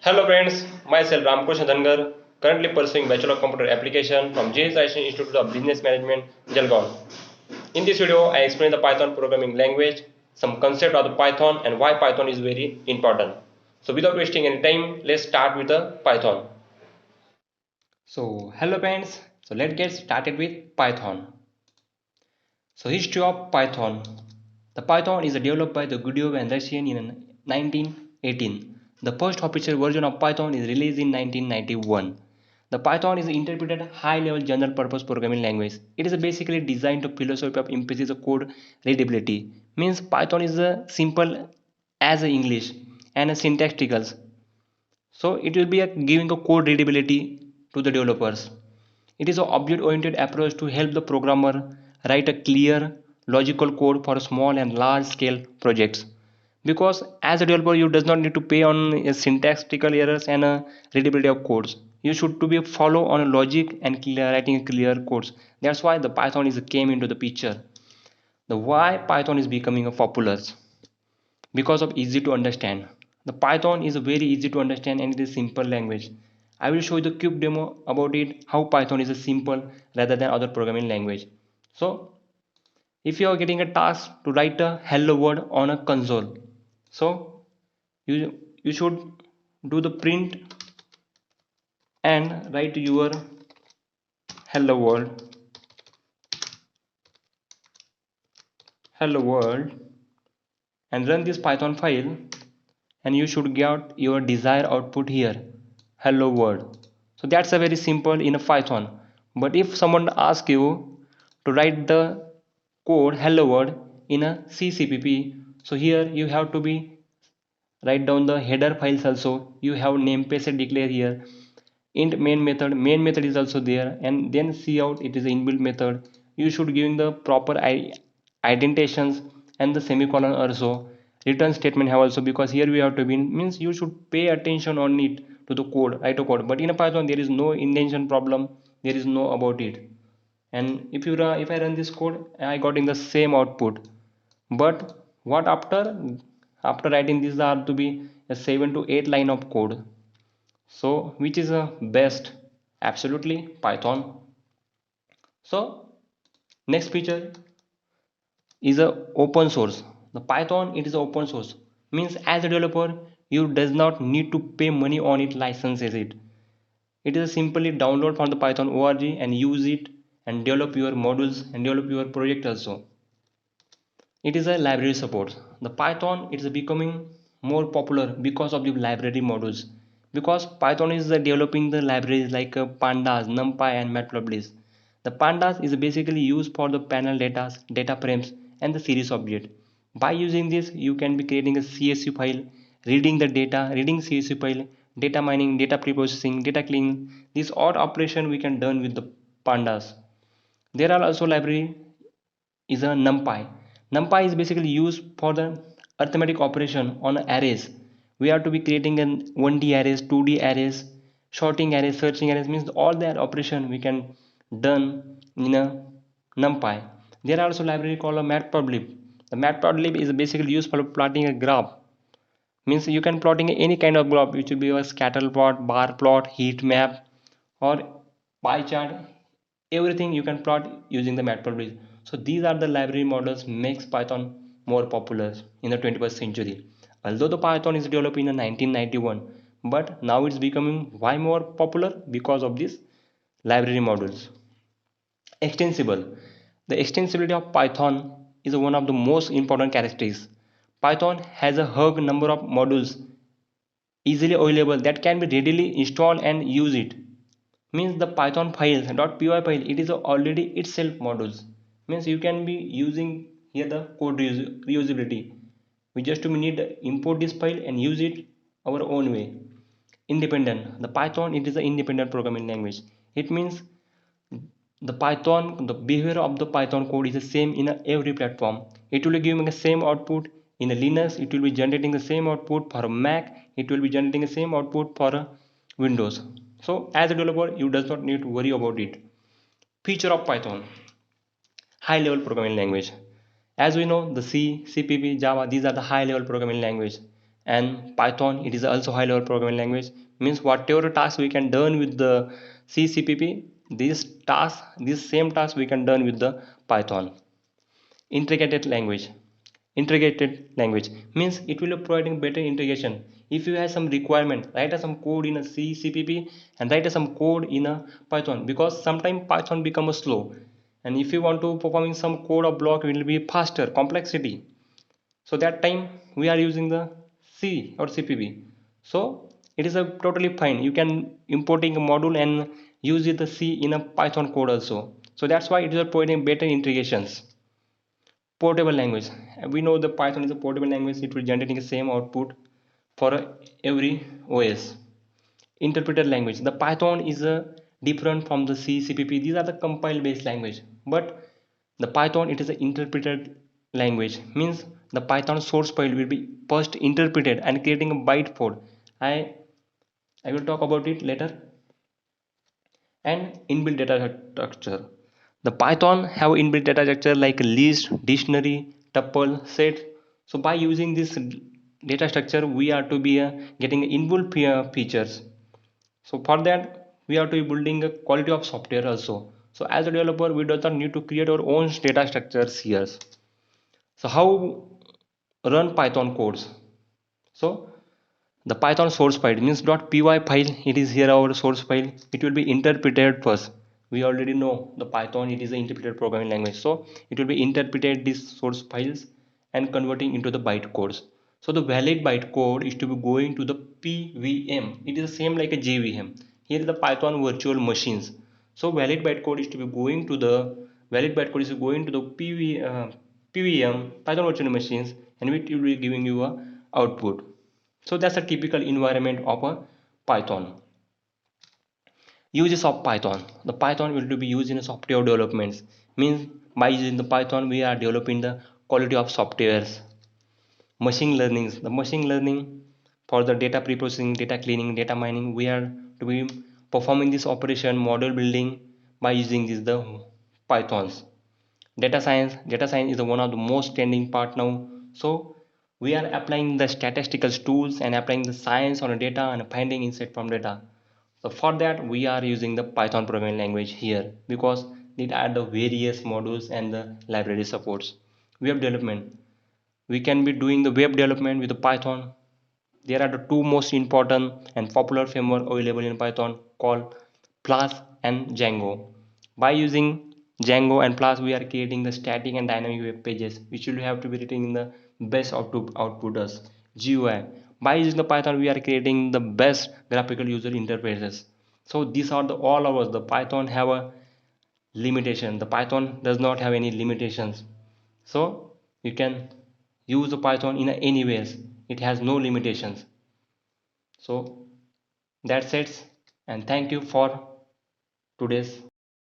Hello friends, myself Ramkrishna Dhangar, currently pursuing Bachelor of Computer Application from JSI Institute of Business Management, Jalgaon. In this video, I explain the Python programming language, some concept of the Python and why Python is very important. So without wasting any time, let's start with the Python. So hello friends, so let's get started with Python. So history of Python. The Python is developed by the Gudev and Russian in 1918. The first official version of Python is released in 1991. The Python is interpreted high-level general-purpose programming language. It is basically designed to philosophy of increases the code readability. Means Python is simple as English and syntactical. So it will be giving a code readability to the developers. It is an object-oriented approach to help the programmer write a clear, logical code for small and large-scale projects. Because as a developer, you does not need to pay on syntactical errors and readability of codes. You should to be follow on a logic and writing clear codes. That's why the Python is came into the picture. The why Python is becoming a popular because of easy to understand. The Python is a very easy to understand and it is simple language. I will show you the quick demo about it how Python is a simple rather than other programming language. So if you are getting a task to write a hello world on a console, so you should do the print and write your hello world and run this Python file and you should get your desired output here, hello world. So that's a very simple in a Python. But if someone asks you to write the code hello world in a ccpp, so here you have to be write down the header files also. You have namespace declare here, int main method is also there, and then cout it is an inbuilt method. You should giving the proper indentations and the semicolon also. Return statement have also, because here we have to be means you should pay attention on it to the code, write a code. But in a Python there is no indentation problem, there is no about it. And if I run this code, I got in the same output. But what after writing this are to be a 7 to 8 line of code. So which is a best? Absolutely Python. So next feature is a open source. The Python it is open source, means as a developer you does not need to pay money on it licenses it. It is simply download from the Python org and use it and develop your modules and develop your project also. It is a library support. The Python it is becoming more popular because of the library modules, because Python is developing the libraries like pandas, numpy and matplotlib. The pandas is basically used for the panel data frames and the series object. By using this you can be creating a csv file, reading the data, reading csv file, data mining, data preprocessing, data cleaning. This all operation we can done with the pandas. There are also library is a numpy. Numpy is basically used for the arithmetic operation on arrays. We have to be creating an 1d arrays, 2d arrays, sorting arrays, searching arrays, means all that operation we can done in a numpy. There are also library called a matplotlib. The matplotlib is basically used for plotting a graph, means you can plotting any kind of graph, which will be a scatter plot, bar plot, heat map, or pie chart. Everything you can plot using the matplotlib. So these are the library models makes Python more popular in the 21st century. Although the Python is developed in 1991, but now it's becoming why more popular because of these library models. Extensible. The extensibility of Python is one of the most important characteristics. Python has a hug number of modules easily available that can be readily installed and use it. Means the Python files .py file it is already itself modules. Means you can be using here the code reusability. We just need to import this file and use it our own way. Independent. The Python it is an independent programming language. It means the behavior of the Python code is the same in every platform. It will be giving the same output in a Linux. It will be generating the same output for a Mac. It will be generating the same output for a Windows. So as a developer you does not need to worry about it. Feature of Python: high level programming language. As we know, the C, CPP, Java, these are the high level programming language. And Python, it is also high level programming language, means whatever task we can done with the CCPP, this same task we can done with the Python. Integrated language means it will be providing better integration. If you have some requirement, write some code in a CCPP and write some code in a Python, because sometimes Python becomes slow, and if you want to performing some code or block, it will be faster complexity. So that time we are using the C or CPP. So it is a totally fine, you can importing a module and use it the C in a Python code also. So that's why it is providing better integrations. Portable language, we know the Python is a portable language, it will generating the same output for every OS. Interpreted language, the Python is different from the C, CPP, these are the compile based language, but the Python, it is an interpreted language, means the Python source file will be first interpreted and creating a byte code. I will talk about it later. And inbuilt data structure, the Python have inbuilt data structure like list, dictionary, tuple, set. So by using this data structure, we are to be getting inbuilt features. So for that, we are to be building a quality of software also. So as a developer, we do not need to create our own data structures here. So how run Python codes? So the Python source file means .py file, it is here our source file, it will be interpreted first. We already know the Python, it is an interpreted programming language, so it will be interpreted these source files and converting into the byte codes. So the valid byte code is to be going to the PVM, it is the same like a JVM. Here is the Python virtual machines. So valid byte code is to be going to the valid byte code is going to the PVM Python virtual machines, and it will be giving you a output. So that's a typical environment of a Python. Uses of Python. The Python will be used in software developments. Means by using the Python, we are developing the quality of softwares. Machine learning. The machine learning for the data preprocessing, data cleaning, data mining, we are to be performing this operation, model building by using this the Pythons. Data science is one of the most trending part now. So we are applying the statistical tools and applying the science on the data and finding insight from data. So for that, we are using the Python programming language here, because it add the various modules and the library supports. Web development, we can be doing the web development with the Python. There are the two most important and popular framework available in Python called Flask and Django. By using Django and Flask, we are creating the static and dynamic web pages, which will have to be written in the best output as GUI. By using the Python, we are creating the best graphical user interfaces. So these are the all of us. The Python have a limitation. The Python does not have any limitations. So you can use the Python in any ways. It has no limitations. So that's it, and thank you for today's